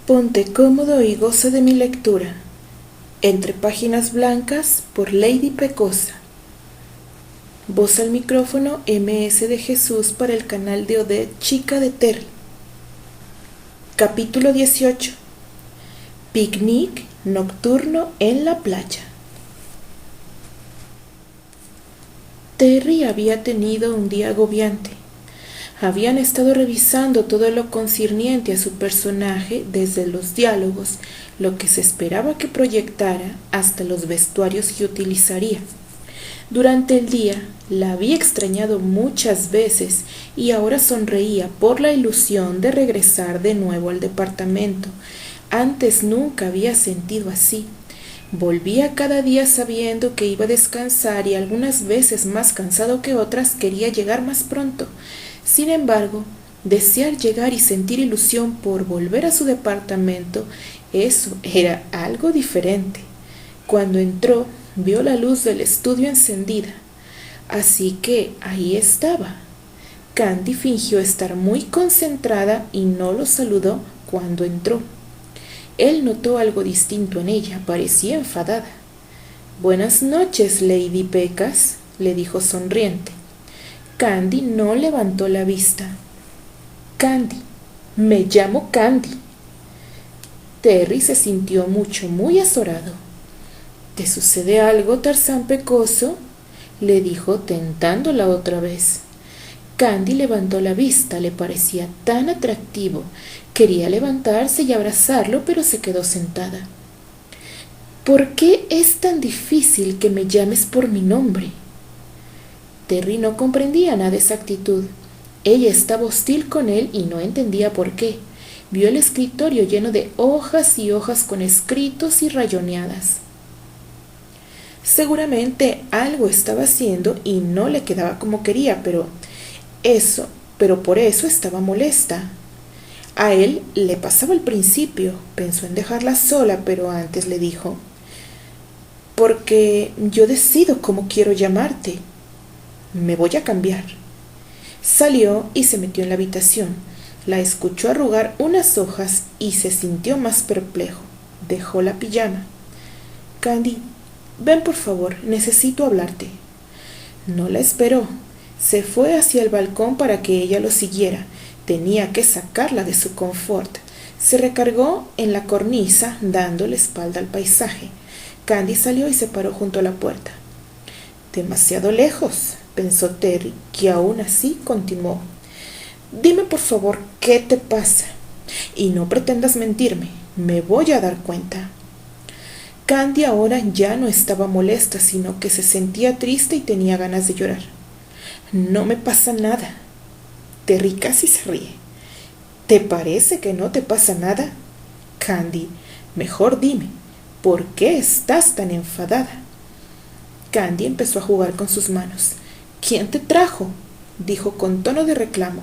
Ponte cómodo y goza de mi lectura. Entre páginas blancas por Lady Pecosa. Voz al micrófono MS de Jesús para el canal de Odette Chica de Terry. Capítulo 18. Picnic nocturno en la playa. Terry había tenido un día agobiante. Habían estado revisando todo lo concerniente a su personaje, desde los diálogos, lo que se esperaba que proyectara, hasta los vestuarios que utilizaría. Durante el día la había extrañado muchas veces y ahora sonreía por la ilusión de regresar de nuevo al departamento. Antes nunca había sentido así. Volvía cada día sabiendo que iba a descansar y algunas veces más cansado que otras quería llegar más pronto. Sin embargo, desear llegar y sentir ilusión por volver a su departamento, eso era algo diferente. Cuando entró, vio la luz del estudio encendida, así que ahí estaba. Candy fingió estar muy concentrada y no lo saludó cuando entró. Él notó algo distinto en ella, parecía enfadada. «Buenas noches, Lady Pecas», le dijo sonriente. Candy no levantó la vista. «Candy, me llamo Candy». Terry se sintió muy azorado. «¿Te sucede algo, Tarzán Pecoso?», le dijo tentándola otra vez. Candy levantó la vista, le parecía tan atractivo. Quería levantarse y abrazarlo, pero se quedó sentada. «¿Por qué es tan difícil que me llames por mi nombre?». Terry no comprendía nada de esa actitud. Ella estaba hostil con él y no entendía por qué. Vio el escritorio lleno de hojas y hojas con escritos y rayoneadas. Seguramente algo estaba haciendo y no le quedaba como quería, pero por eso estaba molesta. A él le pasaba al principio. Pensó en dejarla sola, pero antes le dijo: «Porque yo decido cómo quiero llamarte. Me voy a cambiar». Salió y se metió en la habitación. La escuchó arrugar unas hojas y se sintió más perplejo. Dejó la pijama. «Candy, ven por favor, necesito hablarte». No la esperó. Se fue hacia el balcón para que ella lo siguiera. Tenía que sacarla de su confort. Se recargó en la cornisa, dando la espalda al paisaje. Candy salió y se paró junto a la puerta. «Demasiado lejos», pensó Terry, que aún así continuó. «Dime por favor qué te pasa. Y no pretendas mentirme. Me voy a dar cuenta». Candy ahora ya no estaba molesta, sino que se sentía triste y tenía ganas de llorar. «No me pasa nada». Terry casi se ríe. «¿Te parece que no te pasa nada? Candy, mejor dime, ¿por qué estás tan enfadada?» Candy empezó a jugar con sus manos. «¿Quién te trajo?», dijo con tono de reclamo.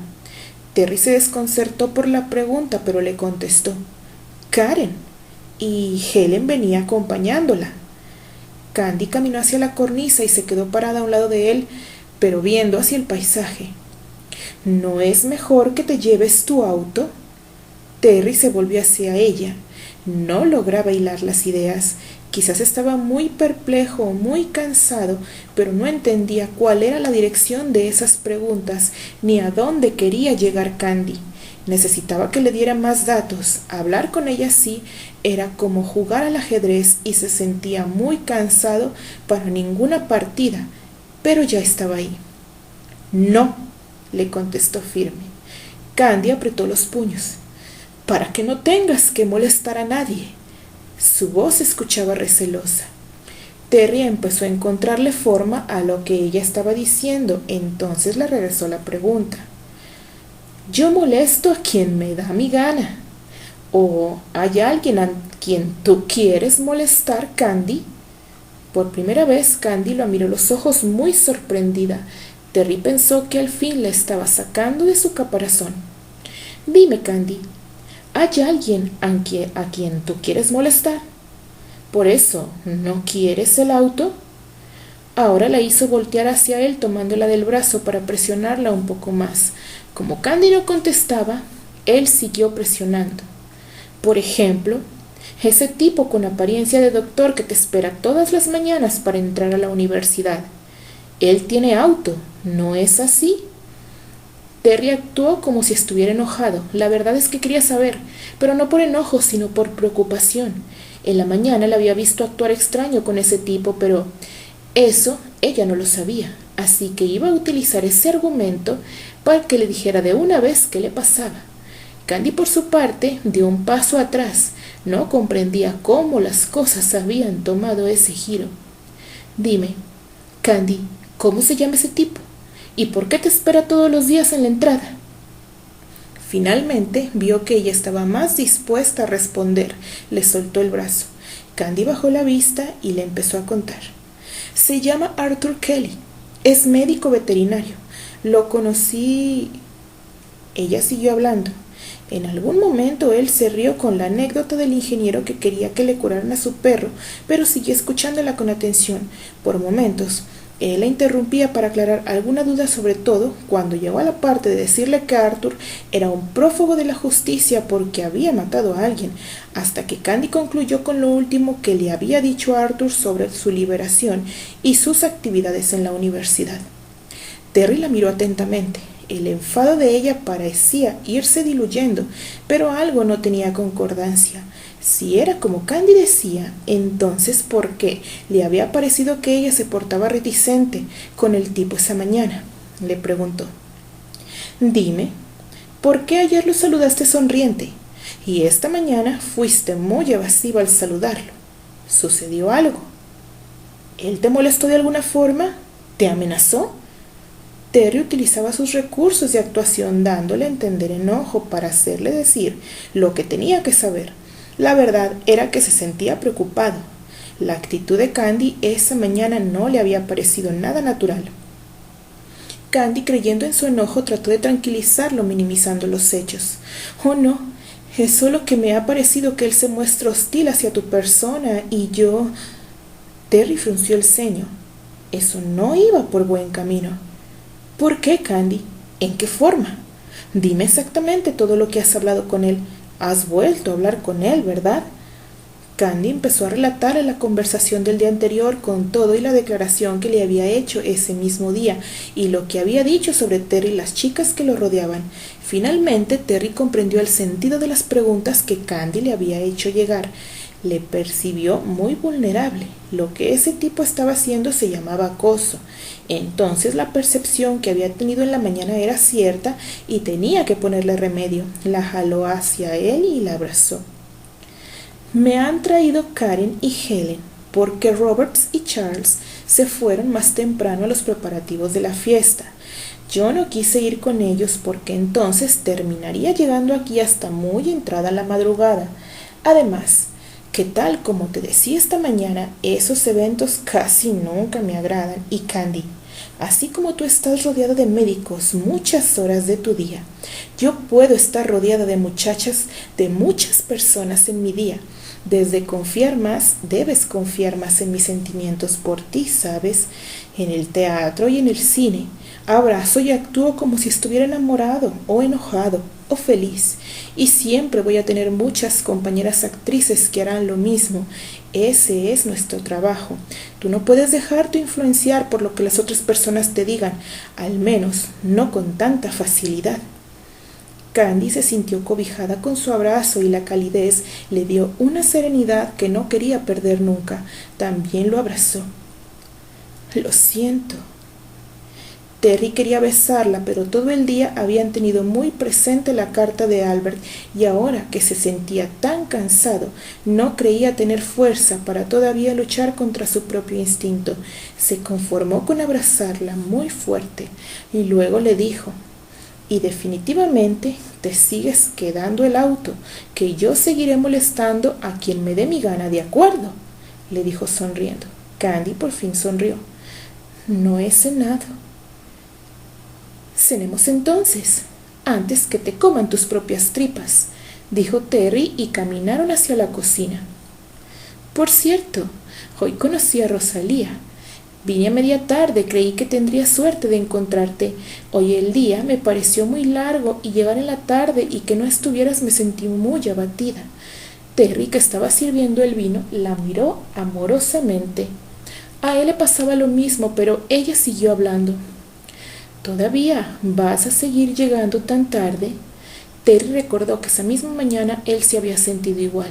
Terry se desconcertó por la pregunta, pero le contestó: «Karen, y Helen venía acompañándola». Candy caminó hacia la cornisa y se quedó parada a un lado de él, pero viendo hacia el paisaje. «¿No es mejor que te lleves tu auto?». Terry se volvió hacia ella. No lograba hilar las ideas. Quizás estaba muy perplejo o muy cansado, pero no entendía cuál era la dirección de esas preguntas, ni a dónde quería llegar Candy. Necesitaba que le diera más datos. Hablar con ella así era como jugar al ajedrez y se sentía muy cansado para ninguna partida, pero ya estaba ahí. «No», le contestó firme. Candy apretó los puños. «Para que no tengas que molestar a nadie». Su voz se escuchaba recelosa. Terry empezó a encontrarle forma a lo que ella estaba diciendo. Entonces le regresó la pregunta: «¿Yo molesto a quien me da mi gana? ¿O hay alguien a quien tú quieres molestar, Candy?». Por primera vez Candy lo miró a los ojos muy sorprendida. Terry pensó que al fin la estaba sacando de su caparazón. «Dime, Candy, ¿hay alguien a quien tú quieres molestar? ¿Por eso no quieres el auto?». Ahora la hizo voltear hacia él, tomándola del brazo para presionarla un poco más. Como Candy no contestaba, él siguió presionando. Por ejemplo, ese tipo con apariencia de doctor que te espera todas las mañanas para entrar a la universidad. Él tiene auto, ¿no es así? Terry actuó como si estuviera enojado. La verdad es que quería saber, pero no por enojo, sino por preocupación. En la mañana la había visto actuar extraño con ese tipo, pero eso ella no lo sabía, así que iba a utilizar ese argumento para que le dijera de una vez qué le pasaba. Candy, por su parte, dio un paso atrás. No comprendía cómo las cosas habían tomado ese giro. Dime, Candy, ¿cómo se llama ese tipo? ¿Y por qué te espera todos los días en la entrada? Finalmente vio que ella estaba más dispuesta a responder. Le soltó el brazo. Candy bajó la vista y le empezó a contar. Se llama Arthur Kelly. Es médico veterinario. Lo conocí... Ella siguió hablando. En algún momento él se rió con la anécdota del ingeniero que quería que le curaran a su perro, pero siguió escuchándola con atención. Por momentos, él la interrumpía para aclarar alguna duda, sobre todo cuando llegó a la parte de decirle que Arthur era un prófugo de la justicia porque había matado a alguien, hasta que Candy concluyó con lo último que le había dicho a Arthur sobre su liberación y sus actividades en la universidad. Terry la miró atentamente. El enfado de ella parecía irse diluyendo, pero algo no tenía concordancia. Si era como Candy decía, entonces ¿por qué le había parecido que ella se portaba reticente con el tipo esa mañana? Le preguntó. Dime, ¿por qué ayer lo saludaste sonriente y esta mañana fuiste muy evasiva al saludarlo? ¿Sucedió algo? ¿Él te molestó de alguna forma? ¿Te amenazó? Terry utilizaba sus recursos de actuación dándole a entender enojo para hacerle decir lo que tenía que saber. La verdad era que se sentía preocupado. La actitud de Candy esa mañana no le había parecido nada natural. Candy, creyendo en su enojo, trató de tranquilizarlo minimizando los hechos. Oh no, es solo que me ha parecido que él se muestra hostil hacia tu persona y yo... Terry frunció el ceño. Eso no iba por buen camino. ¿Por qué, Candy? ¿En qué forma? Dime exactamente todo lo que has hablado con él. Has vuelto a hablar con él, ¿verdad? Candy empezó a relatarle la conversación del día anterior con todo y la declaración que le había hecho ese mismo día y lo que había dicho sobre Terry y las chicas que lo rodeaban. Finalmente, Terry comprendió el sentido de las preguntas que Candy le había hecho llegar. Le percibió muy vulnerable. Lo que ese tipo estaba haciendo se llamaba acoso. Entonces la percepción que había tenido en la mañana era cierta y tenía que ponerle remedio. La jaló hacia él y la abrazó. Me han traído Karen y Helen porque Roberts y Charles se fueron más temprano a los preparativos de la fiesta. Yo no quise ir con ellos porque entonces terminaría llegando aquí hasta muy entrada la madrugada. Además, que tal como te decía esta mañana, esos eventos casi nunca me agradan. Y Candy, así como tú estás rodeada de médicos muchas horas de tu día, yo puedo estar rodeada de muchachas, de muchas personas en mi día. Debes confiar más en mis sentimientos por ti, ¿sabes? En el teatro y en el cine. Abrazo y actúo como si estuviera enamorado o enojado o feliz. Y siempre voy a tener muchas compañeras actrices que harán lo mismo. Ese es nuestro trabajo. Tú no puedes dejarte influenciar por lo que las otras personas te digan, al menos no con tanta facilidad. Candy se sintió cobijada con su abrazo y la calidez le dio una serenidad que no quería perder nunca. También lo abrazó. Lo siento. Terry quería besarla, pero todo el día habían tenido muy presente la carta de Albert y ahora que se sentía tan cansado, no creía tener fuerza para todavía luchar contra su propio instinto. Se conformó con abrazarla muy fuerte y luego le dijo: y definitivamente te sigues quedando el auto, que yo seguiré molestando a quien me dé mi gana, ¿de acuerdo?, le dijo sonriendo. Candy por fin sonrió. No he cenado. Cenemos entonces, antes que te coman tus propias tripas, dijo Terry y caminaron hacia la cocina. Por cierto, hoy conocí a Rosalía. Vine a media tarde, creí que tendría suerte de encontrarte. Hoy el día me pareció muy largo y llegar en la tarde y que no estuvieras me sentí muy abatida. Terry, que estaba sirviendo el vino, la miró amorosamente. A él le pasaba lo mismo, pero ella siguió hablando. ¿Todavía vas a seguir llegando tan tarde? Terry recordó que esa misma mañana él se había sentido igual.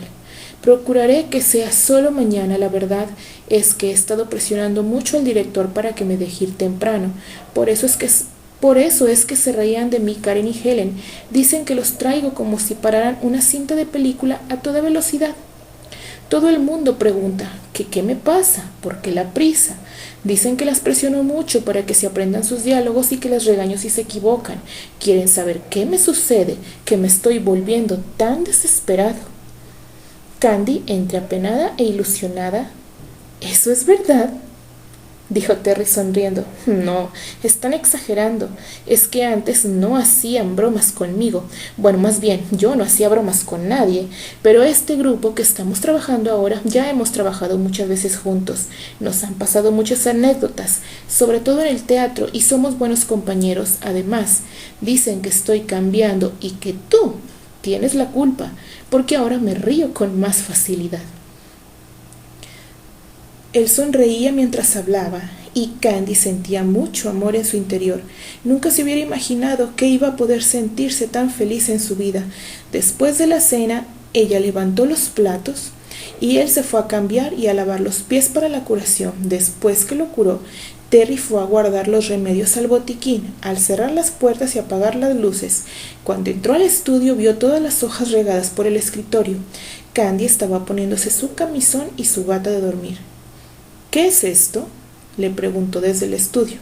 Procuraré que sea solo mañana. La verdad es que he estado presionando mucho al director para que me deje ir temprano. Por eso es que se reían de mí Karen y Helen. Dicen que los traigo como si pararan una cinta de película a toda velocidad. Todo el mundo pregunta que qué me pasa, por qué la prisa. Dicen que las presiono mucho para que se aprendan sus diálogos y que las regaño si se equivocan. Quieren saber qué me sucede, que me estoy volviendo tan desesperado. Candy, entre apenada e ilusionada. ¿Eso es verdad?, dijo Terry sonriendo. No, están exagerando. Es que antes no hacían bromas conmigo. Bueno, más bien, yo no hacía bromas con nadie. Pero este grupo que estamos trabajando ahora, ya hemos trabajado muchas veces juntos. Nos han pasado muchas anécdotas, sobre todo en el teatro, y somos buenos compañeros. Además, dicen que estoy cambiando y que tú tienes la culpa, porque ahora me río con más facilidad. Él sonreía mientras hablaba y Candy sentía mucho amor en su interior. Nunca se hubiera imaginado que iba a poder sentirse tan feliz en su vida. Después de la cena, ella levantó los platos y él se fue a cambiar y a lavar los pies para la curación. Después que lo curó, Terry fue a guardar los remedios al botiquín. Al cerrar las puertas y apagar las luces, cuando entró al estudio vio todas las hojas regadas por el escritorio. Candy estaba poniéndose su camisón y su bata de dormir. ¿Qué es esto?, le preguntó desde el estudio.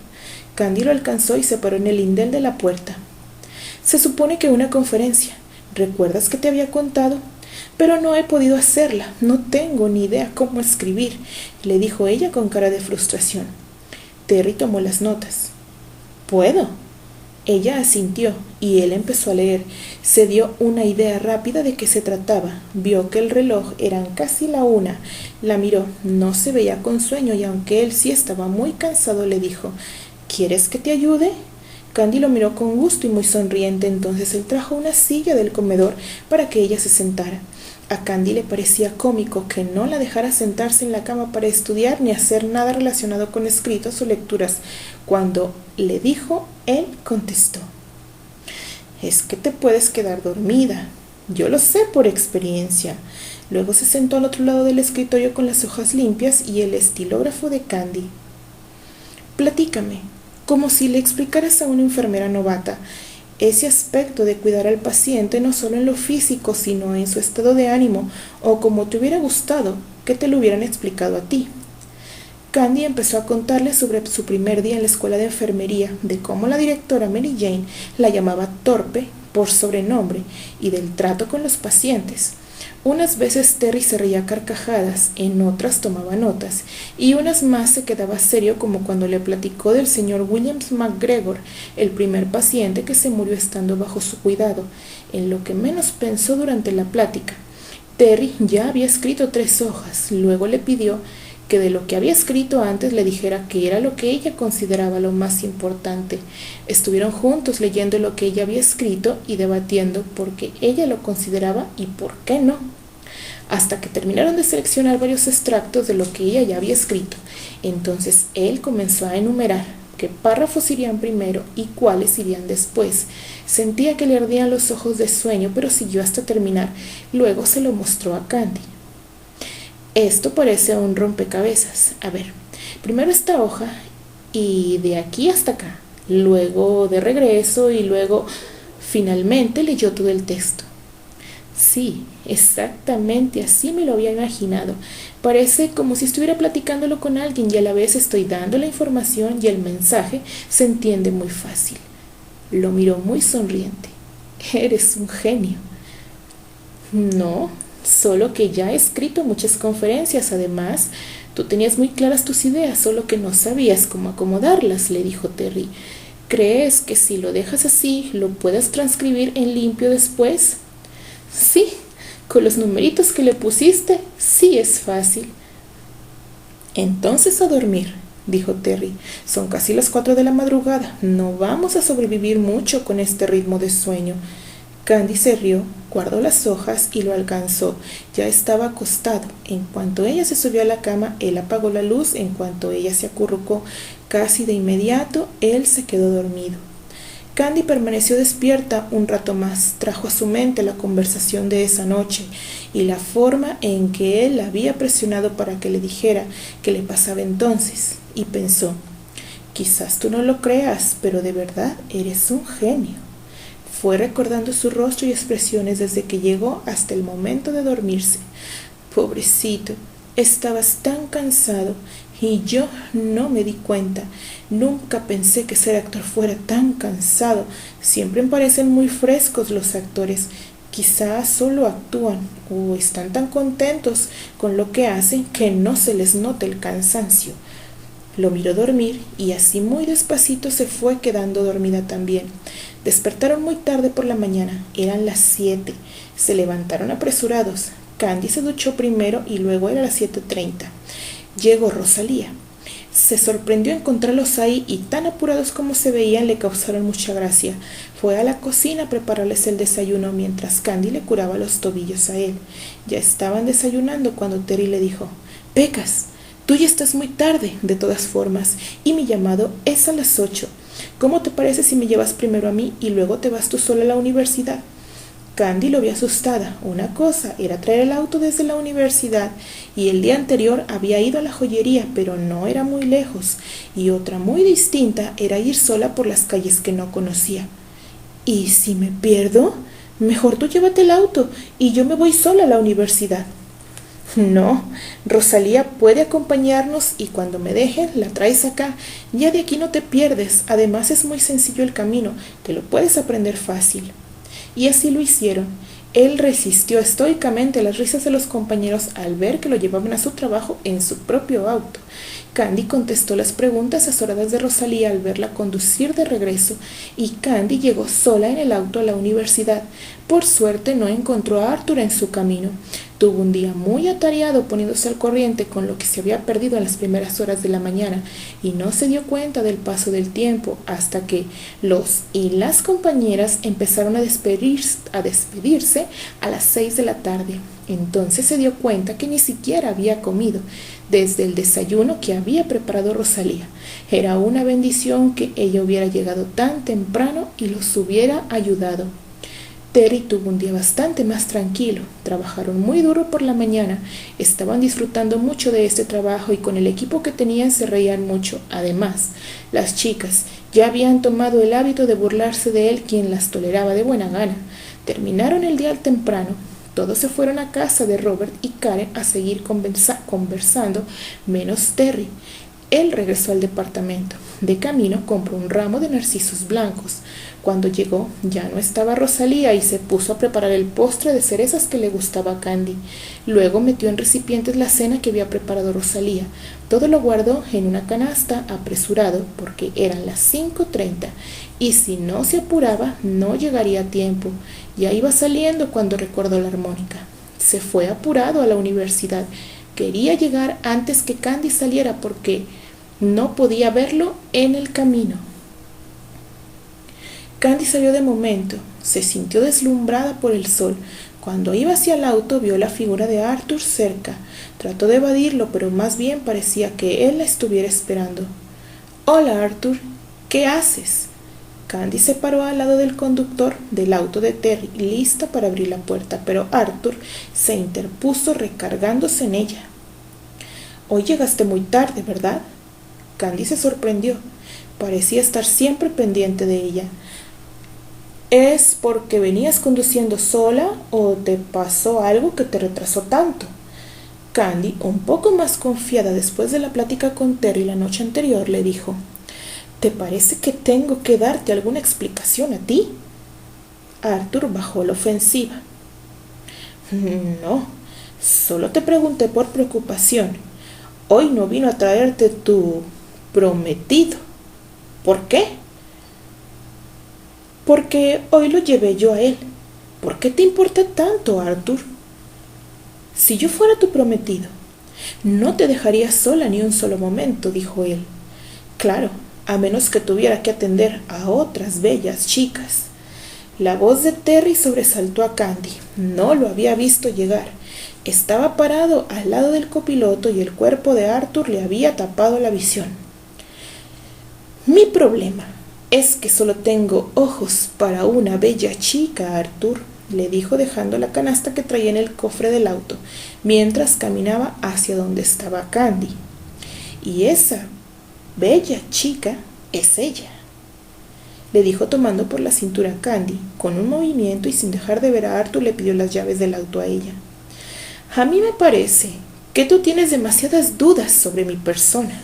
Candy lo alcanzó y se paró en el lindel de la puerta. Se supone que una conferencia. ¿Recuerdas que te había contado? Pero no he podido hacerla. No tengo ni idea cómo escribir, le dijo ella con cara de frustración. Terry tomó las notas. ¿Puedo? Ella asintió y él empezó a leer. Se dio una idea rápida de qué se trataba. Vio que el reloj eran casi la 1. La miró. No se veía con sueño y aunque él sí estaba muy cansado, le dijo: ¿Quieres que te ayude? Candy lo miró con gusto y muy sonriente. Entonces él trajo una silla del comedor para que ella se sentara. A Candy le parecía cómico que no la dejara sentarse en la cama para estudiar ni hacer nada relacionado con escritos o lecturas. Cuando le dijo, él contestó: es que te puedes quedar dormida. Yo lo sé por experiencia. Luego se sentó al otro lado del escritorio con las hojas limpias y el estilógrafo de Candy. Platícame, como si le explicaras a una enfermera novata, ese aspecto de cuidar al paciente no solo en lo físico, sino en su estado de ánimo, o como te hubiera gustado que te lo hubieran explicado a ti. Candy empezó a contarle sobre su primer día en la escuela de enfermería, de cómo la directora Mary Jane la llamaba torpe por sobrenombre y del trato con los pacientes. Unas veces Terry se reía a carcajadas, en otras tomaba notas, y unas más se quedaba serio, como cuando le platicó del señor Williams McGregor, el primer paciente que se murió estando bajo su cuidado, en lo que menos pensó durante la plática. Terry ya había escrito 3 hojas, luego le pidió que de lo que había escrito antes le dijera qué era lo que ella consideraba lo más importante. Estuvieron juntos leyendo lo que ella había escrito y debatiendo por qué ella lo consideraba y por qué no, hasta que terminaron de seleccionar varios extractos de lo que ella ya había escrito. Entonces él comenzó a enumerar qué párrafos irían primero y cuáles irían después. Sentía que le ardían los ojos de sueño, pero siguió hasta terminar. Luego se lo mostró a Candy. Esto parece un rompecabezas. A ver, primero esta hoja y de aquí hasta acá, luego de regreso y luego finalmente leyó todo el texto. Sí, exactamente así me lo había imaginado. Parece como si estuviera platicándolo con alguien y a la vez estoy dando la información y el mensaje se entiende muy fácil. Lo miró muy sonriente. Eres un genio. No, solo que ya he escrito muchas conferencias. Además, tú tenías muy claras tus ideas, solo que no sabías cómo acomodarlas, le dijo Terry. ¿Crees que si lo dejas así, lo puedas transcribir en limpio después? Sí, con los numeritos que le pusiste, sí es fácil. Entonces a dormir, dijo Terry. Son casi las 4 de la madrugada. No vamos a sobrevivir mucho con este ritmo de sueño. Candy se rió, guardó las hojas y lo alcanzó. Ya estaba acostado. En cuanto ella se subió a la cama, él apagó la luz. En cuanto ella se acurrucó, casi de inmediato, él se quedó dormido. Candy permaneció despierta un rato más. Trajo a su mente la conversación de esa noche y la forma en que él la había presionado para que le dijera qué le pasaba entonces. Y pensó, quizás tú no lo creas, pero de verdad eres un genio. Fue recordando su rostro y expresiones desde que llegó hasta el momento de dormirse. Pobrecito, estabas tan cansado y yo no me di cuenta. Nunca pensé que ser actor fuera tan cansado. Siempre me parecen muy frescos los actores. Quizás solo actúan o están tan contentos con lo que hacen que no se les nota el cansancio. Lo miró dormir y así muy despacito se fue quedando dormida también. Despertaron muy tarde por la mañana, eran las 7. Se levantaron apresurados. Candy se duchó primero y luego era las 7:30. Llegó Rosalía. Se sorprendió encontrarlos ahí y tan apurados como se veían le causaron mucha gracia. Fue a la cocina a prepararles el desayuno mientras Candy le curaba los tobillos a él. Ya estaban desayunando cuando Terry le dijo, «Pecas, tú ya estás muy tarde, de todas formas, y mi llamado es a las 8. ¿Cómo te parece si me llevas primero a mí y luego te vas tú sola a la universidad?» Candy lo vio asustada. Una cosa era traer el auto desde la universidad y el día anterior había ido a la joyería, pero no era muy lejos, y otra muy distinta era ir sola por las calles que no conocía. ¿Y si me pierdo? Mejor tú llévate el auto y yo me voy sola a la universidad. No, Rosalía puede acompañarnos y cuando me dejen la traes acá. Ya de aquí no te pierdes. Además es muy sencillo el camino, te lo puedes aprender fácil. Y así lo hicieron. Él resistió estoicamente las risas de los compañeros al ver que lo llevaban a su trabajo en su propio auto. Candy contestó las preguntas azoradas de Rosalía al verla conducir de regreso, y Candy llegó sola en el auto a la universidad. Por suerte no encontró a Arthur en su camino. Tuvo un día muy atareado poniéndose al corriente con lo que se había perdido en las primeras horas de la mañana y no se dio cuenta del paso del tiempo hasta que los y las compañeras empezaron a despedirse a las 6 de la tarde. Entonces se dio cuenta que ni siquiera había comido desde el desayuno que había preparado Rosalía. Era una bendición que ella hubiera llegado tan temprano y los hubiera ayudado. Terry tuvo un día bastante más tranquilo. Trabajaron muy duro por la mañana, estaban disfrutando mucho de este trabajo y con el equipo que tenían se reían mucho. Además, las chicas ya habían tomado el hábito de burlarse de él, quien las toleraba de buena gana. Terminaron el día temprano. Todos se fueron a casa de Robert y Karen a seguir conversando, menos Terry. Él regresó al departamento. De camino compró un ramo de narcisos blancos. Cuando llegó, ya no estaba Rosalía y se puso a preparar el postre de cerezas que le gustaba a Candy. Luego metió en recipientes la cena que había preparado Rosalía. Todo lo guardó en una canasta, apresurado, porque eran las 5:30, y si no se apuraba, no llegaría a tiempo. Ya iba saliendo cuando recordó la armónica. Se fue apurado a la universidad. Quería llegar antes que Candy saliera porque no podía verlo en el camino. Candy salió de momento. Se sintió deslumbrada por el sol. Cuando iba hacia el auto vio la figura de Arthur cerca. Trató de evadirlo, pero más bien parecía que él la estuviera esperando. «Hola, Arthur. ¿Qué haces?» Candy se paró al lado del conductor del auto de Terry, lista para abrir la puerta, pero Arthur se interpuso recargándose en ella. «Hoy llegaste muy tarde, ¿verdad?» Candy se sorprendió. Parecía estar siempre pendiente de ella. ¿Es porque venías conduciendo sola o te pasó algo que te retrasó tanto? Candy, un poco más confiada después de la plática con Terry la noche anterior, le dijo, ¿te parece que tengo que darte alguna explicación a ti? Arthur bajó la ofensiva. No, solo te pregunté por preocupación. Hoy no vino a traerte tu prometido. ¿Por qué? Porque hoy lo llevé yo a él. ¿Por qué te importa tanto, Arthur? Si yo fuera tu prometido, no te dejaría sola ni un solo momento, dijo él. Claro, a menos que tuviera que atender a otras bellas chicas. La voz de Terry sobresaltó a Candy. No lo había visto llegar. Estaba parado al lado del copiloto y el cuerpo de Arthur le había tapado la visión. Mi problema es que solo tengo ojos para una bella chica, Arthur, le dijo dejando la canasta que traía en el cofre del auto, mientras caminaba hacia donde estaba Candy. Y esa bella chica es ella, le dijo tomando por la cintura a Candy. Con un movimiento y sin dejar de ver a Arthur le pidió las llaves del auto a ella. A mí me parece que tú tienes demasiadas dudas sobre mi persona,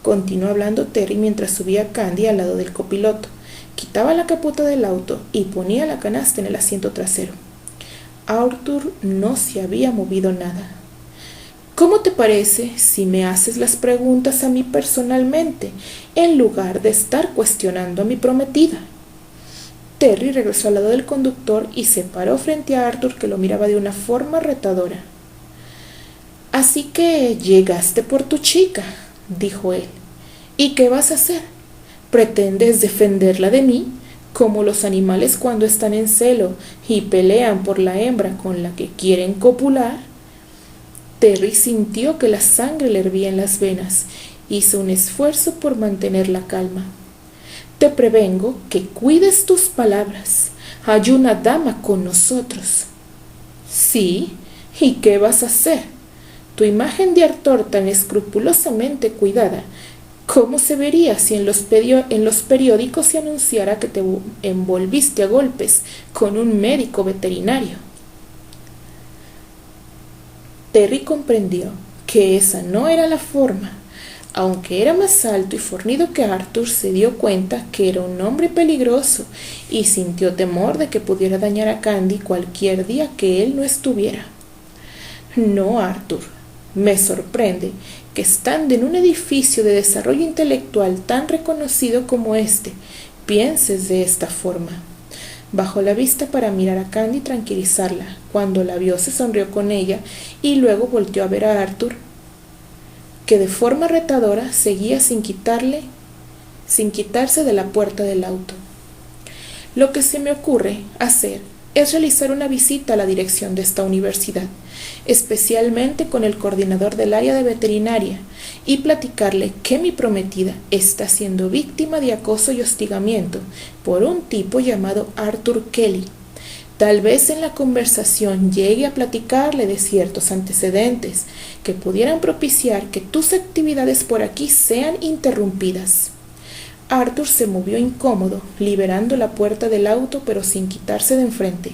continuó hablando Terry mientras subía a Candy al lado del copiloto, quitaba la capota del auto y ponía la canasta en el asiento trasero. Arthur no se había movido nada. ¿Cómo te parece si me haces las preguntas a mí personalmente, en lugar de estar cuestionando a mi prometida? Terry regresó al lado del conductor y se paró frente a Arthur, que lo miraba de una forma retadora. Así que llegaste por tu chica, dijo él. ¿Y qué vas a hacer? ¿Pretendes defenderla de mí, como los animales cuando están en celo y pelean por la hembra con la que quieren copular? Terry sintió que la sangre le hervía en las venas. Hizo un esfuerzo por mantener la calma. Te prevengo que cuides tus palabras. Hay una dama con nosotros. Sí, ¿y qué vas a hacer? Tu imagen de Arthur tan escrupulosamente cuidada, ¿cómo se vería si en los periódicos se anunciara que te envolviste a golpes con un médico veterinario? Terry comprendió que esa no era la forma. Aunque era más alto y fornido que Arthur, se dio cuenta que era un hombre peligroso y sintió temor de que pudiera dañar a Candy cualquier día que él no estuviera. No, Arthur, me sorprende que estando en un edificio de desarrollo intelectual tan reconocido como este, pienses de esta forma. Bajó la vista para mirar a Candy y tranquilizarla. Cuando la vio, se sonrió con ella y luego volteó a ver a Arthur, que de forma retadora seguía sin quitarse de la puerta del auto. Lo que se me ocurre hacer es realizar una visita a la dirección de esta universidad, especialmente con el coordinador del área de veterinaria, y platicarle que mi prometida está siendo víctima de acoso y hostigamiento por un tipo llamado Arthur Kelly. Tal vez en la conversación llegue a platicarle de ciertos antecedentes que pudieran propiciar que tus actividades por aquí sean interrumpidas. Arthur se movió incómodo, liberando la puerta del auto pero sin quitarse de enfrente.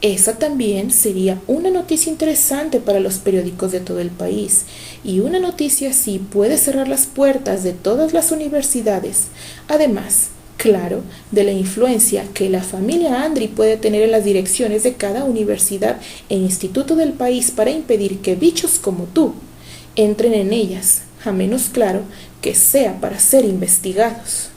Esa también sería una noticia interesante para los periódicos de todo el país, y una noticia así puede cerrar las puertas de todas las universidades. Además, claro, de la influencia que la familia Andry puede tener en las direcciones de cada universidad e instituto del país para impedir que bichos como tú entren en ellas, a menos claro que sea para ser investigados.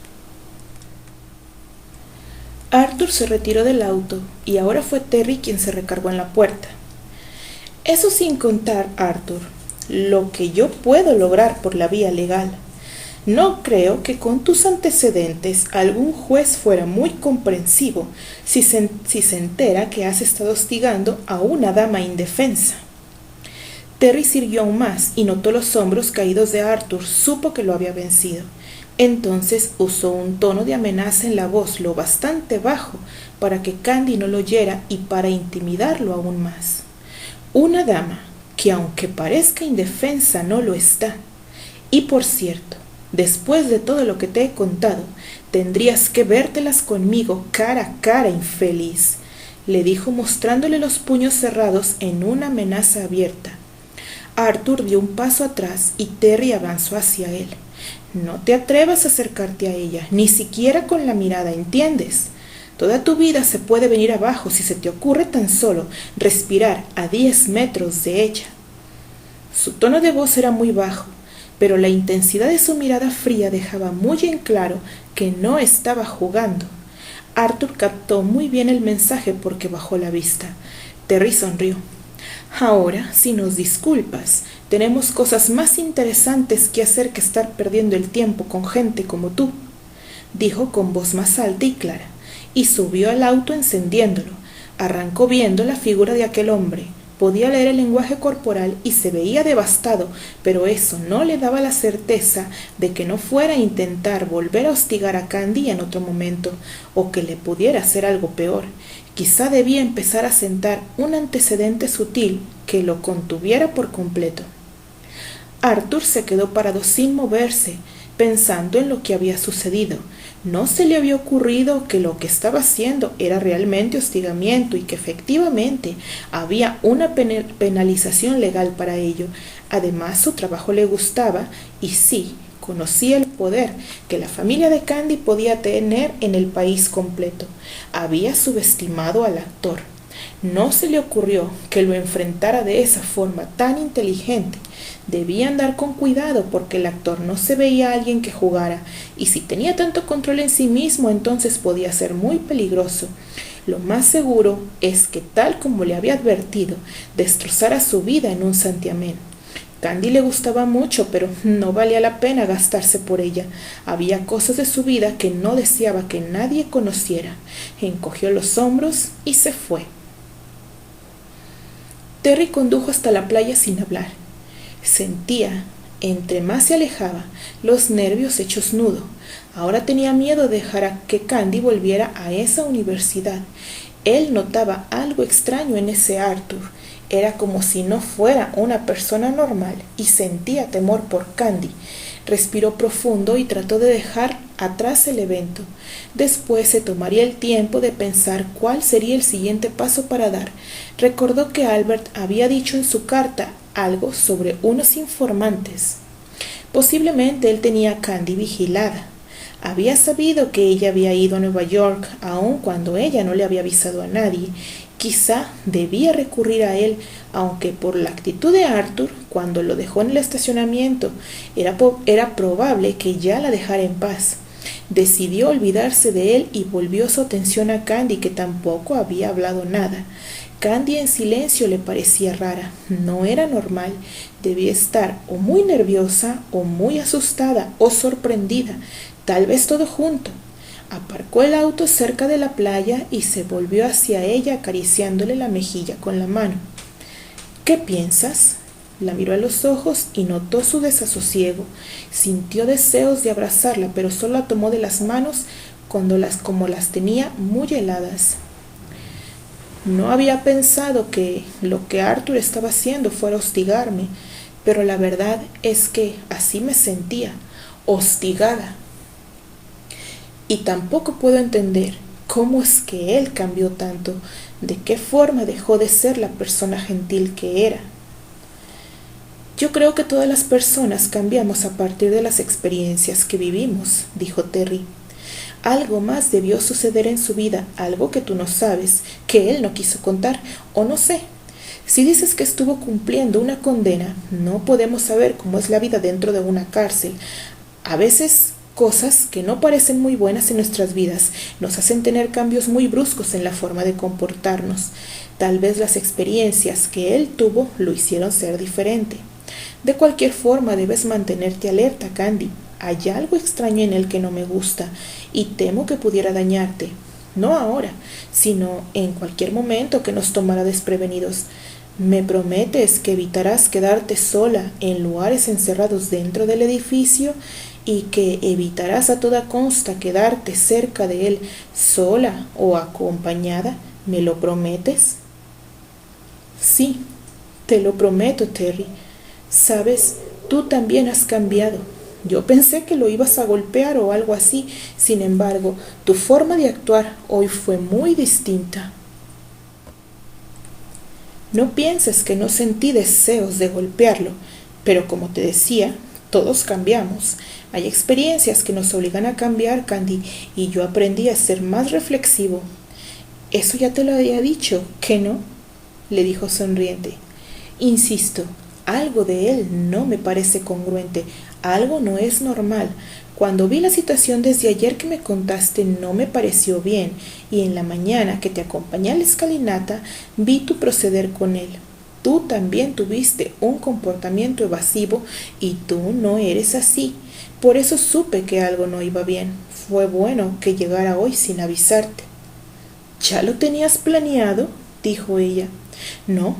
Arthur se retiró del auto y ahora fue Terry quien se recargó en la puerta. Eso sin contar, Arthur, lo que yo puedo lograr por la vía legal. No creo que con tus antecedentes algún juez fuera muy comprensivo si se entera que has estado hostigando a una dama indefensa. Terry sirvió aún más y notó los hombros caídos de Arthur. Supo que lo había vencido. Entonces usó un tono de amenaza en la voz lo bastante bajo para que Candy no lo oyera y para intimidarlo aún más. Una dama que, aunque parezca indefensa, no lo está. Y por cierto, después de todo lo que te he contado, tendrías que vértelas conmigo cara a cara, infeliz, le dijo mostrándole los puños cerrados en una amenaza abierta. Arthur dio un paso atrás y Terry avanzó hacia él. No te atrevas a acercarte a ella, ni siquiera con la mirada, ¿entiendes? Toda tu vida se puede venir abajo si se te ocurre tan solo respirar a 10 metros de ella. Su tono de voz era muy bajo, pero la intensidad de su mirada fría dejaba muy en claro que no estaba jugando. Arthur captó muy bien el mensaje porque bajó la vista. Terry sonrió. Ahora, si nos disculpas, tenemos cosas más interesantes que hacer que estar perdiendo el tiempo con gente como tú, dijo con voz más alta y clara, y subió al auto encendiéndolo. Arrancó viendo la figura de aquel hombre. Podía leer el lenguaje corporal y se veía devastado, pero eso no le daba la certeza de que no fuera a intentar volver a hostigar a Candy en otro momento, o que le pudiera hacer algo peor. Quizá debía empezar a sentar un antecedente sutil que lo contuviera por completo. Arthur se quedó parado sin moverse, pensando en lo que había sucedido. No se le había ocurrido que lo que estaba haciendo era realmente hostigamiento y que efectivamente había una penalización legal para ello. Además, su trabajo le gustaba y sí, conocía el poder que la familia de Candy podía tener en el país completo. Había subestimado al actor. No se le ocurrió que lo enfrentara de esa forma tan inteligente. Debía andar con cuidado porque el actor no se veía a alguien que jugara, y si tenía tanto control en sí mismo, entonces podía ser muy peligroso. Lo más seguro es que, tal como le había advertido, destrozara su vida en un santiamén. Candy le gustaba mucho, pero no valía la pena gastarse por ella. Había cosas de su vida que no deseaba que nadie conociera. Encogió los hombros y se fue. Terry condujo hasta la playa sin hablar. Sentía, entre más se alejaba, los nervios hechos nudo. Ahora tenía miedo de dejar a que Candy volviera a esa universidad. Él notaba algo extraño en ese Arthur. Era como si no fuera una persona normal y sentía temor por Candy. Respiró profundo y trató de dejar atrás el evento. Después se tomaría el tiempo de pensar cuál sería el siguiente paso para dar. Recordó que Albert había dicho en su carta algo sobre unos informantes. Posiblemente él tenía a Candy vigilada. Había sabido que ella había ido a Nueva York, aun cuando ella no le había avisado a nadie. Quizá debía recurrir a él, aunque por la actitud de Arthur, cuando lo dejó en el estacionamiento, era probable que ya la dejara en paz. Decidió olvidarse de él y volvió su atención a Candy, que tampoco había hablado nada. Candy en silencio le parecía rara. No era normal. Debía estar o muy nerviosa, o muy asustada, o sorprendida. Tal vez todo junto. Aparcó el auto cerca de la playa y se volvió hacia ella acariciándole la mejilla con la mano. ¿Qué piensas? La miró a los ojos y notó su desasosiego. Sintió deseos de abrazarla, pero solo la tomó de las manos como las tenía muy heladas. No había pensado que lo que Arthur estaba haciendo fuera hostigarme, pero la verdad es que así me sentía, hostigada. Y tampoco puedo entender cómo es que él cambió tanto, de qué forma dejó de ser la persona gentil que era. Yo creo que todas las personas cambiamos a partir de las experiencias que vivimos, dijo Terry. Algo más debió suceder en su vida, algo que tú no sabes, que él no quiso contar, o no sé. Si dices que estuvo cumpliendo una condena, no podemos saber cómo es la vida dentro de una cárcel. A veces cosas que no parecen muy buenas en nuestras vidas nos hacen tener cambios muy bruscos en la forma de comportarnos. Tal vez las experiencias que él tuvo lo hicieron ser diferente. De cualquier forma, debes mantenerte alerta, Candy. Hay algo extraño en él que no me gusta y temo que pudiera dañarte. No ahora, sino en cualquier momento que nos tomara desprevenidos. ¿Me prometes que evitarás quedarte sola en lugares encerrados dentro del edificio y que evitarás a toda costa quedarte cerca de él sola o acompañada? ¿Me lo prometes? Sí, te lo prometo, Terry. Sabes, tú también has cambiado. Yo pensé que lo ibas a golpear o algo así. Sin embargo, tu forma de actuar hoy fue muy distinta. No pienses que no sentí deseos de golpearlo, pero como te decía, todos cambiamos. Hay experiencias que nos obligan a cambiar, Candy, y yo aprendí a ser más reflexivo. Eso ya te lo había dicho, ¿qué no? Le dijo sonriente. Insisto, algo de él no me parece congruente, algo no es normal. Cuando vi la situación desde ayer que me contaste no me pareció bien, y en la mañana que te acompañé a la escalinata vi tu proceder con él. Tú también tuviste un comportamiento evasivo y tú no eres así. Por eso supe que algo no iba bien. Fue bueno que llegara hoy sin avisarte. ¿Ya lo tenías planeado?, dijo ella. No,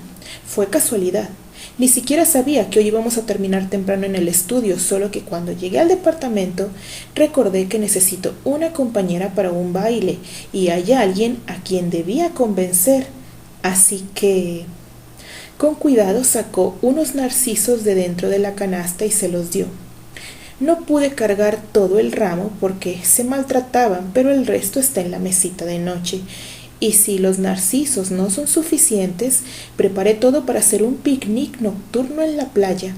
fue casualidad. Ni siquiera sabía que hoy íbamos a terminar temprano en el estudio, solo que cuando llegué al departamento recordé que necesito una compañera para un baile y hay alguien a quien debía convencer. Así que... Con cuidado sacó unos narcisos de dentro de la canasta y se los dio. No pude cargar todo el ramo porque se maltrataban, pero el resto está en la mesita de noche. Y si los narcisos no son suficientes, preparé todo para hacer un picnic nocturno en la playa.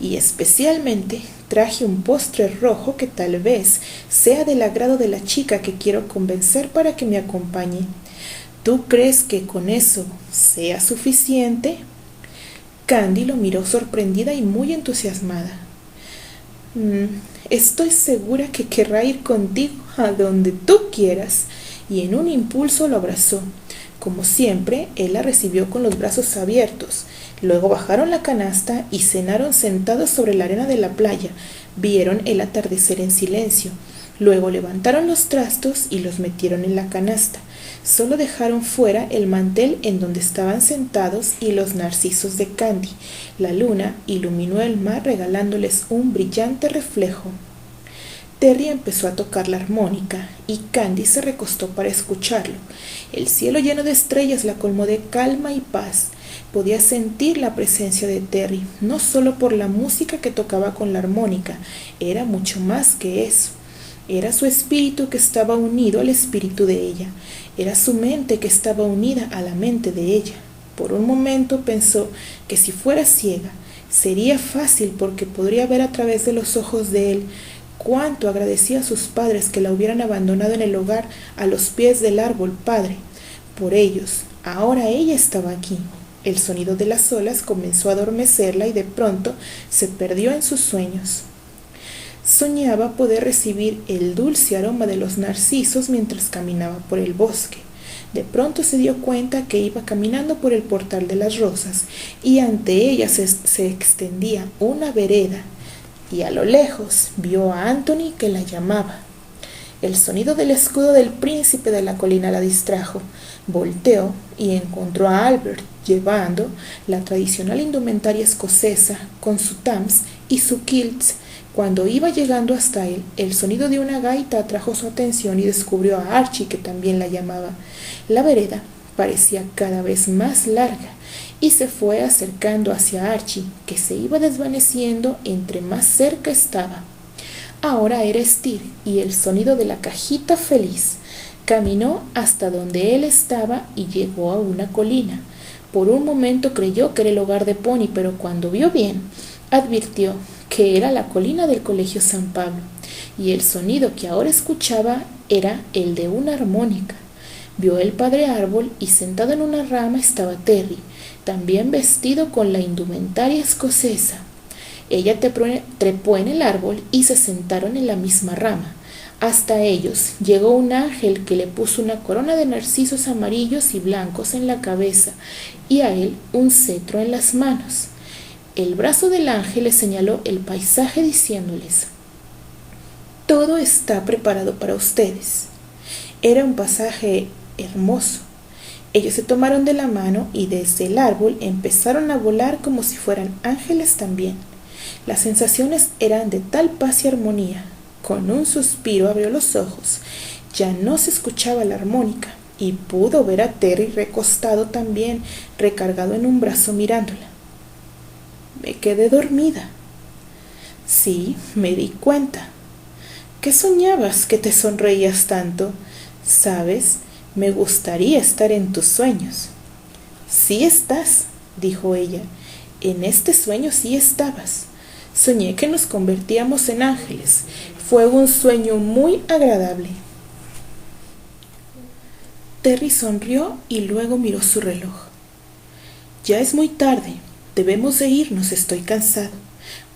Y especialmente traje un postre rojo que tal vez sea del agrado de la chica que quiero convencer para que me acompañe. ¿Tú crees que con eso sea suficiente? Candy lo miró sorprendida y muy entusiasmada. Estoy segura que querrá ir contigo a donde tú quieras. Y en un impulso lo abrazó. Como siempre, él la recibió con los brazos abiertos. Luego bajaron la canasta y cenaron sentados sobre la arena de la playa. Vieron el atardecer en silencio. Luego levantaron los trastos y los metieron en la canasta. Solo dejaron fuera el mantel en donde estaban sentados y los narcisos de Candy. La luna iluminó el mar regalándoles un brillante reflejo. Terry empezó a tocar la armónica y Candy se recostó para escucharlo. El cielo lleno de estrellas la colmó de calma y paz. Podía sentir la presencia de Terry, no solo por la música que tocaba con la armónica, era mucho más que eso. Era su espíritu que estaba unido al espíritu de ella. Era su mente que estaba unida a la mente de ella. Por un momento pensó que si fuera ciega, sería fácil porque podría ver a través de los ojos de él. Cuánto agradecía a sus padres que la hubieran abandonado en el hogar a los pies del árbol padre. Por ellos, ahora ella estaba aquí. El sonido de las olas comenzó a adormecerla y de pronto se perdió en sus sueños. Soñaba poder recibir el dulce aroma de los narcisos mientras caminaba por el bosque. De pronto se dio cuenta que iba caminando por el portal de las rosas y ante ella se extendía una vereda. Y a lo lejos vio a Anthony que la llamaba. El sonido del escudo del príncipe de la colina la distrajo. Volteó y encontró a Albert llevando la tradicional indumentaria escocesa con su tams y su kilts. Cuando iba llegando hasta él, el sonido de una gaita atrajo su atención y descubrió a Archie que también la llamaba. La vereda parecía cada vez más larga y se fue acercando hacia Archie, que se iba desvaneciendo entre más cerca estaba. Ahora era Steer y el sonido de la cajita feliz. Caminó hasta donde él estaba y llegó a una colina. Por un momento creyó que era el hogar de Pony, pero cuando vio bien, advirtió que era la colina del Colegio San Pablo, y el sonido que ahora escuchaba era el de una armónica. Vio el padre árbol y sentado en una rama estaba Terry, también vestido con la indumentaria escocesa. Ella trepó en el árbol y se sentaron en la misma rama. Hasta ellos llegó un ángel que le puso una corona de narcisos amarillos y blancos en la cabeza y a él un cetro en las manos. El brazo del ángel le señaló el paisaje diciéndoles: todo está preparado para ustedes. Era un pasaje hermoso. Ellos se tomaron de la mano y desde el árbol empezaron a volar como si fueran ángeles también. Las sensaciones eran de tal paz y armonía. Con un suspiro abrió los ojos. Ya no se escuchaba la armónica y pudo ver a Terry recostado también, recargado en un brazo mirándola. Me quedé dormida. Sí, me di cuenta. ¿Qué soñabas que te sonreías tanto? ¿Sabes? Me gustaría estar en tus sueños. Sí estás, dijo ella. En este sueño sí estabas. Soñé que nos convertíamos en ángeles. Fue un sueño muy agradable. Terry sonrió y luego miró su reloj. Ya es muy tarde. Debemos de irnos, estoy cansado.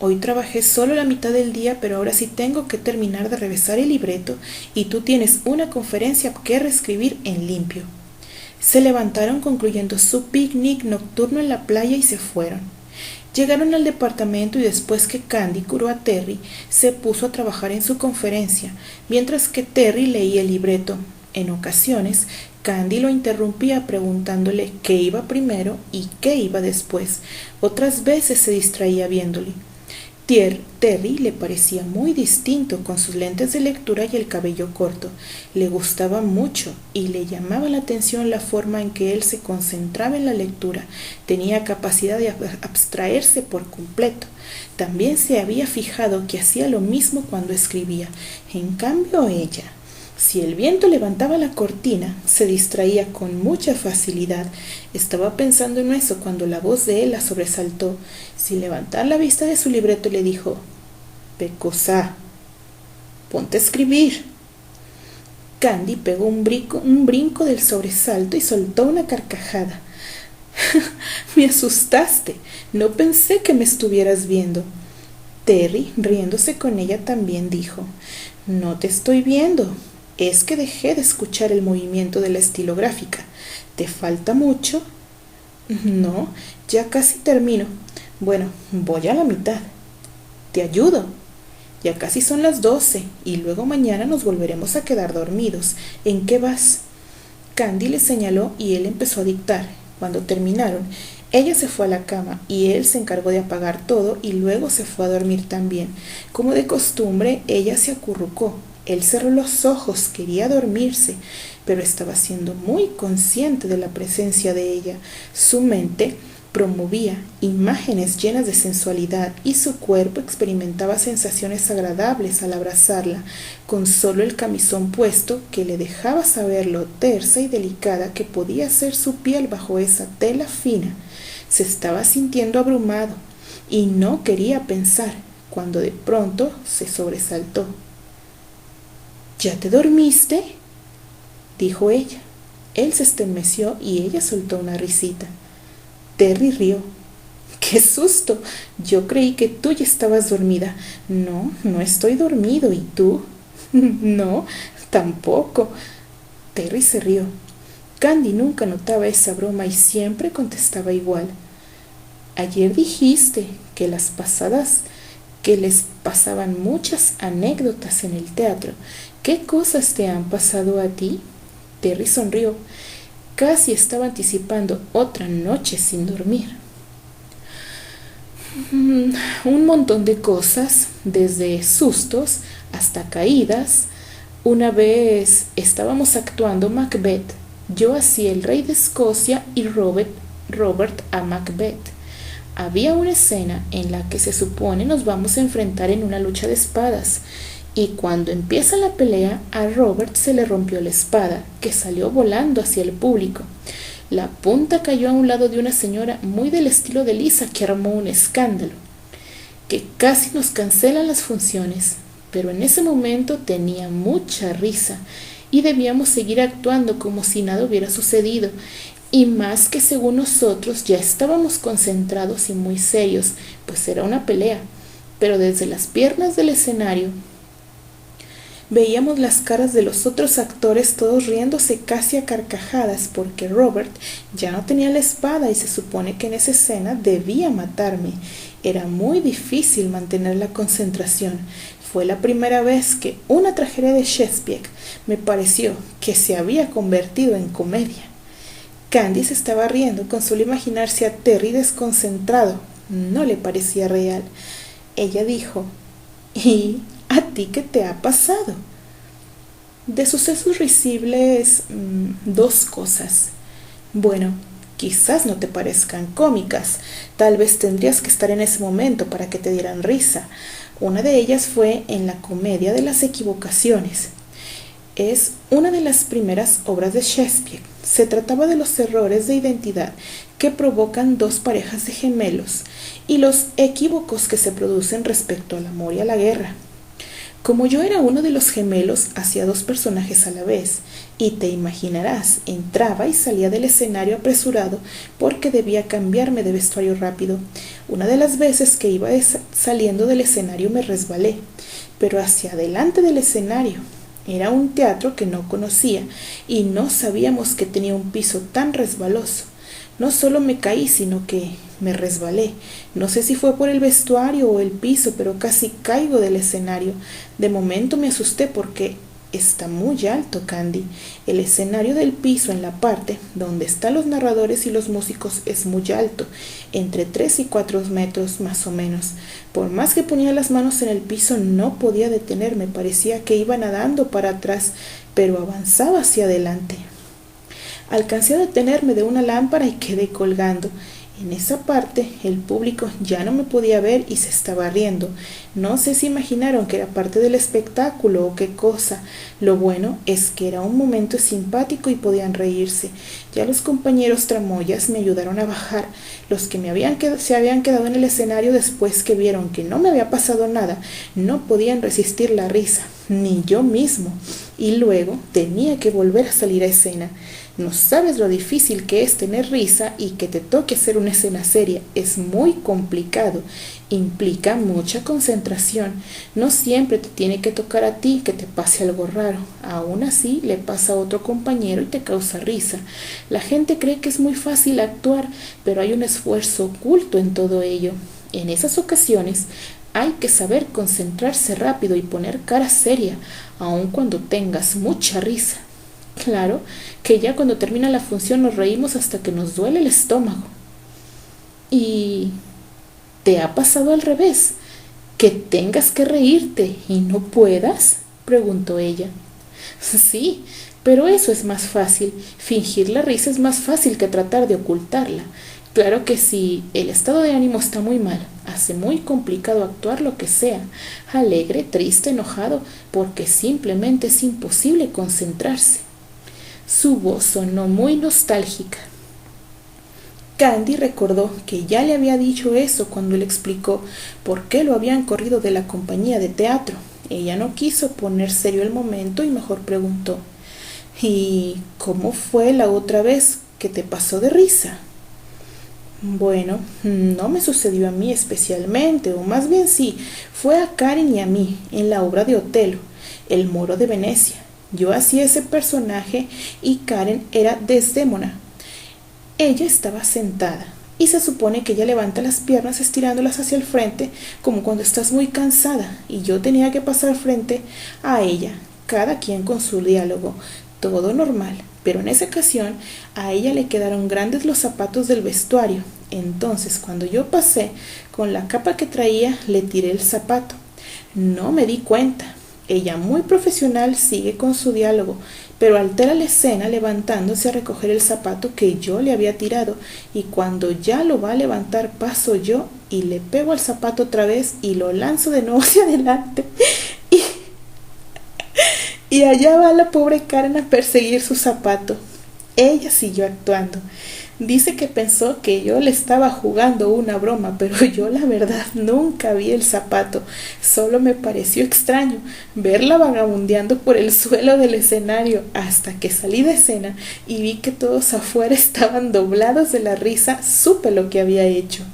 Hoy trabajé solo la mitad del día, pero ahora sí tengo que terminar de revisar el libreto y tú tienes una conferencia que reescribir en limpio. Se levantaron concluyendo su picnic nocturno en la playa y se fueron. Llegaron al departamento y después que Candy curó a Terry, se puso a trabajar en su conferencia, mientras que Terry leía el libreto. En ocasiones, Candy lo interrumpía preguntándole qué iba primero y qué iba después. Otras veces se distraía viéndole. Terry le parecía muy distinto con sus lentes de lectura y el cabello corto. Le gustaba mucho y le llamaba la atención la forma en que él se concentraba en la lectura. Tenía capacidad de abstraerse por completo. También se había fijado que hacía lo mismo cuando escribía. En cambio ella, si el viento levantaba la cortina, se distraía con mucha facilidad. Estaba pensando en eso cuando la voz de él la sobresaltó. Sin levantar la vista de su libreto le dijo: «Pecosa, ponte a escribir». Candy pegó un brinco del sobresalto y soltó una carcajada. «Me asustaste. No pensé que me estuvieras viendo». Terry, riéndose con ella, también dijo: «No te estoy viendo. Es que dejé de escuchar el movimiento de la estilográfica. ¿Te falta mucho?» «No, ya casi termino». «Bueno, voy a la mitad». «Te ayudo». «Ya casi son las 12 y luego mañana nos volveremos a quedar dormidos. ¿En qué vas?» Candy le señaló y él empezó a dictar. Cuando terminaron, ella se fue a la cama y él se encargó de apagar todo y luego se fue a dormir también. Como de costumbre, ella se acurrucó. Él cerró los ojos, quería dormirse, pero estaba siendo muy consciente de la presencia de ella. Su mente promovía imágenes llenas de sensualidad y su cuerpo experimentaba sensaciones agradables al abrazarla, con solo el camisón puesto que le dejaba saber lo tersa y delicada que podía ser su piel bajo esa tela fina. Se estaba sintiendo abrumado y no quería pensar, cuando de pronto se sobresaltó. «¿Ya te dormiste?», dijo ella. Él se estremeció y ella soltó una risita. Terry rió. «¡Qué susto! Yo creí que tú ya estabas dormida». «No, no estoy dormido. ¿Y tú?» «No, tampoco». Terry se rió. Candy nunca notaba esa broma y siempre contestaba igual. «Ayer dijiste que les pasaban muchas anécdotas en el teatro. ¿Qué cosas te han pasado a ti?» Terry sonrió. Casi estaba anticipando otra noche sin dormir. Un montón de cosas, desde sustos hasta caídas. Una vez estábamos actuando Macbeth. Yo hacía el rey de Escocia y Robert a Macbeth. Había una escena en la que se supone nos vamos a enfrentar en una lucha de espadas. Y cuando empieza la pelea, a Robert se le rompió la espada, que salió volando hacia el público. La punta cayó a un lado de una señora muy del estilo de Lisa, que armó un escándalo, que casi nos cancelan las funciones. Pero en ese momento tenía mucha risa y debíamos seguir actuando como si nada hubiera sucedido. Y más que según nosotros ya estábamos concentrados y muy serios, pues era una pelea. Pero desde las piernas del escenario veíamos las caras de los otros actores, todos riéndose casi a carcajadas, porque Robert ya no tenía la espada y se supone que en esa escena debía matarme. Era muy difícil mantener la concentración. Fue la primera vez que una tragedia de Shakespeare me pareció que se había convertido en comedia. Candy se estaba riendo con solo imaginarse a Terry desconcentrado. No le parecía real. Ella dijo: «¿Y a ti qué te ha pasado?» «De sucesos risibles, 2 cosas. Bueno, quizás no te parezcan cómicas. Tal vez tendrías que estar en ese momento para que te dieran risa. Una de ellas fue en la Comedia de las Equivocaciones. Es una de las primeras obras de Shakespeare. Se trataba de los errores de identidad que provocan 2 parejas de gemelos y los equívocos que se producen respecto al amor y a la guerra. Como yo era uno de los gemelos, hacía 2 personajes a la vez, y te imaginarás, entraba y salía del escenario apresurado porque debía cambiarme de vestuario rápido. Una de las veces que iba saliendo del escenario me resbalé, pero hacia adelante del escenario. Era un teatro que no conocía y no sabíamos que tenía un piso tan resbaloso. No solo me caí, sino que me resbalé. No sé si fue por el vestuario o el piso, pero casi caigo del escenario. De momento me asusté porque está muy alto, Candy. El escenario del piso en la parte donde están los narradores y los músicos es muy alto, entre 3 y 4 metros más o menos. Por más que ponía las manos en el piso no podía detenerme, parecía que iba nadando para atrás, pero avanzaba hacia adelante. Alcancé a detenerme de una lámpara y quedé colgando. En esa parte el público ya no me podía ver y se estaba riendo. No sé si imaginaron que era parte del espectáculo o qué cosa. Lo bueno es que era un momento simpático y podían reírse. Ya los compañeros tramoyas me ayudaron a bajar. Los que se habían quedado en el escenario después que vieron que no me había pasado nada, no podían resistir la risa, ni yo mismo. Y luego tenía que volver a salir a escena. No sabes lo difícil que es tener risa y que te toque hacer una escena seria. Es muy complicado. Implica mucha concentración. No siempre te tiene que tocar a ti que te pase algo raro. Aún así, le pasa a otro compañero y te causa risa. La gente cree que es muy fácil actuar, pero hay un esfuerzo oculto en todo ello. En esas ocasiones, hay que saber concentrarse rápido y poner cara seria, aun cuando tengas mucha risa. Claro que ya cuando termina la función nos reímos hasta que nos duele el estómago. ¿Y te ha pasado al revés? ¿Que tengas que reírte y no puedas?, preguntó ella. Sí, pero eso es más fácil. Fingir la risa es más fácil que tratar de ocultarla. Claro que si el estado de ánimo está muy mal, hace muy complicado actuar lo que sea, alegre, triste, enojado, porque simplemente es imposible concentrarse. Su voz sonó muy nostálgica. Candy recordó que ya le había dicho eso cuando le explicó por qué lo habían corrido de la compañía de teatro. Ella no quiso poner serio el momento y mejor preguntó: ¿y cómo fue la otra vez que te pasó de risa? Bueno, no me sucedió a mí especialmente, o más bien sí, fue a Karen y a mí en la obra de Otelo, El Moro de Venecia. Yo hacía ese personaje y Karen era Desdémona. Ella estaba sentada y se supone que ella levanta las piernas estirándolas hacia el frente como cuando estás muy cansada, y yo tenía que pasar frente a ella, cada quien con su diálogo, todo normal. Pero en esa ocasión a ella le quedaron grandes los zapatos del vestuario. Entonces cuando yo pasé con la capa que traía le tiré el zapato. No me di cuenta. Ella, muy profesional, sigue con su diálogo, pero altera la escena levantándose a recoger el zapato que yo le había tirado, y cuando ya lo va a levantar paso yo y le pego al zapato otra vez y lo lanzo de nuevo hacia adelante. Y allá va la pobre Karen a perseguir su zapato. Ella siguió actuando. Dice que pensó que yo le estaba jugando una broma, pero yo la verdad nunca vi el zapato. Solo me pareció extraño verla vagabundeando por el suelo del escenario hasta que salí de escena y vi que todos afuera estaban doblados de la risa. Supe lo que había hecho.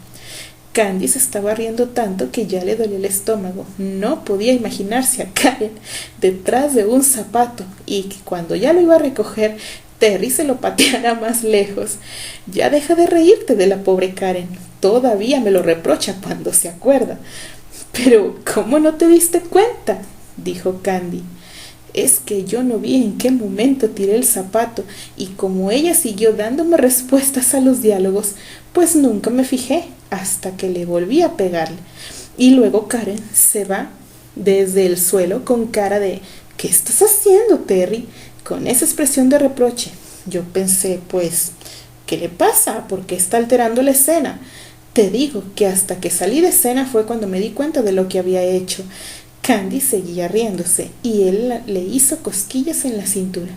Candy se estaba riendo tanto que ya le dolía el estómago. No podía imaginarse a Karen detrás de un zapato y que cuando ya lo iba a recoger, Terry se lo pateara más lejos. Ya deja de reírte de la pobre Karen. Todavía me lo reprocha cuando se acuerda. Pero, ¿cómo no te diste cuenta?, dijo Candy. Es que yo no vi en qué momento tiré el zapato, y como ella siguió dándome respuestas a los diálogos, pues nunca me fijé hasta que le volví a pegarle. Y luego Karen se va desde el suelo con cara de ¿qué estás haciendo, Terry?, con esa expresión de reproche. Yo pensé, pues, ¿qué le pasa? ¿Por qué está alterando la escena? Te digo que hasta que salí de escena fue cuando me di cuenta de lo que había hecho. Candy seguía riéndose y él le hizo cosquillas en la cintura.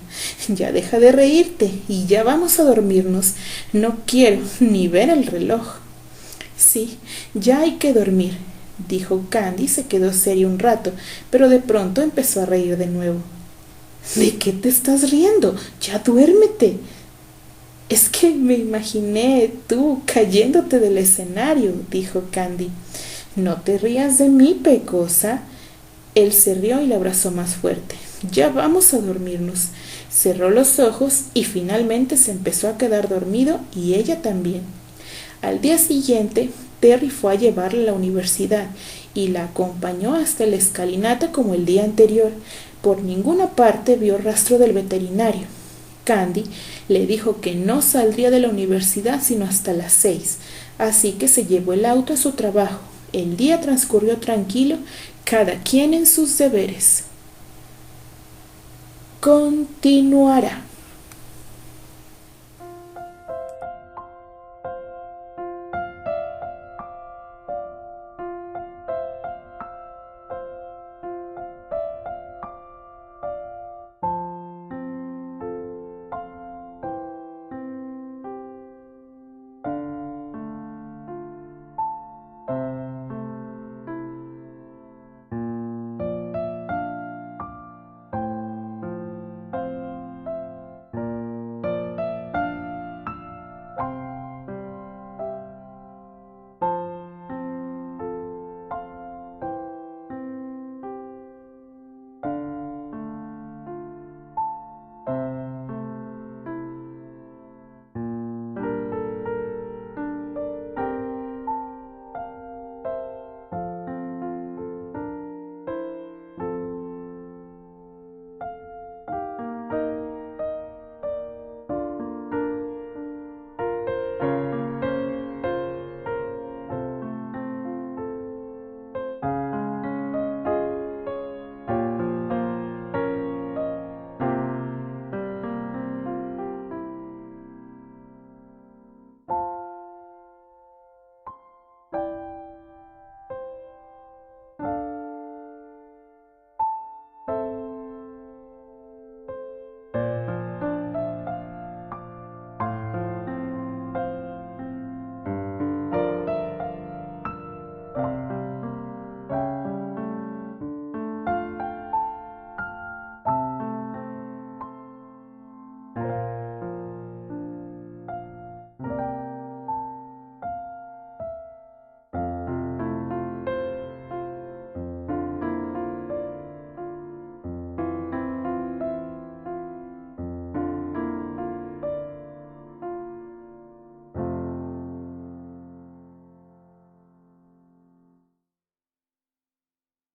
Ya deja de reírte y ya vamos a dormirnos. No quiero ni ver el reloj. Sí, ya hay que dormir, dijo Candy. Se quedó seria un rato, pero de pronto empezó a reír de nuevo. ¿De qué te estás riendo? Ya duérmete. Es que me imaginé tú cayéndote del escenario, dijo Candy. No te rías de mí, pecosa. Él se rió y la abrazó más fuerte. Ya vamos a dormirnos. Cerró los ojos y finalmente se empezó a quedar dormido, y ella también. Al día siguiente, Terry fue a llevarla a la universidad y la acompañó hasta la escalinata como el día anterior. Por ninguna parte vio rastro del veterinario. Candy le dijo que no saldría de la universidad sino hasta las 6, así que se llevó el auto a su trabajo. El día transcurrió tranquilo, cada quien en sus deberes. Continuará.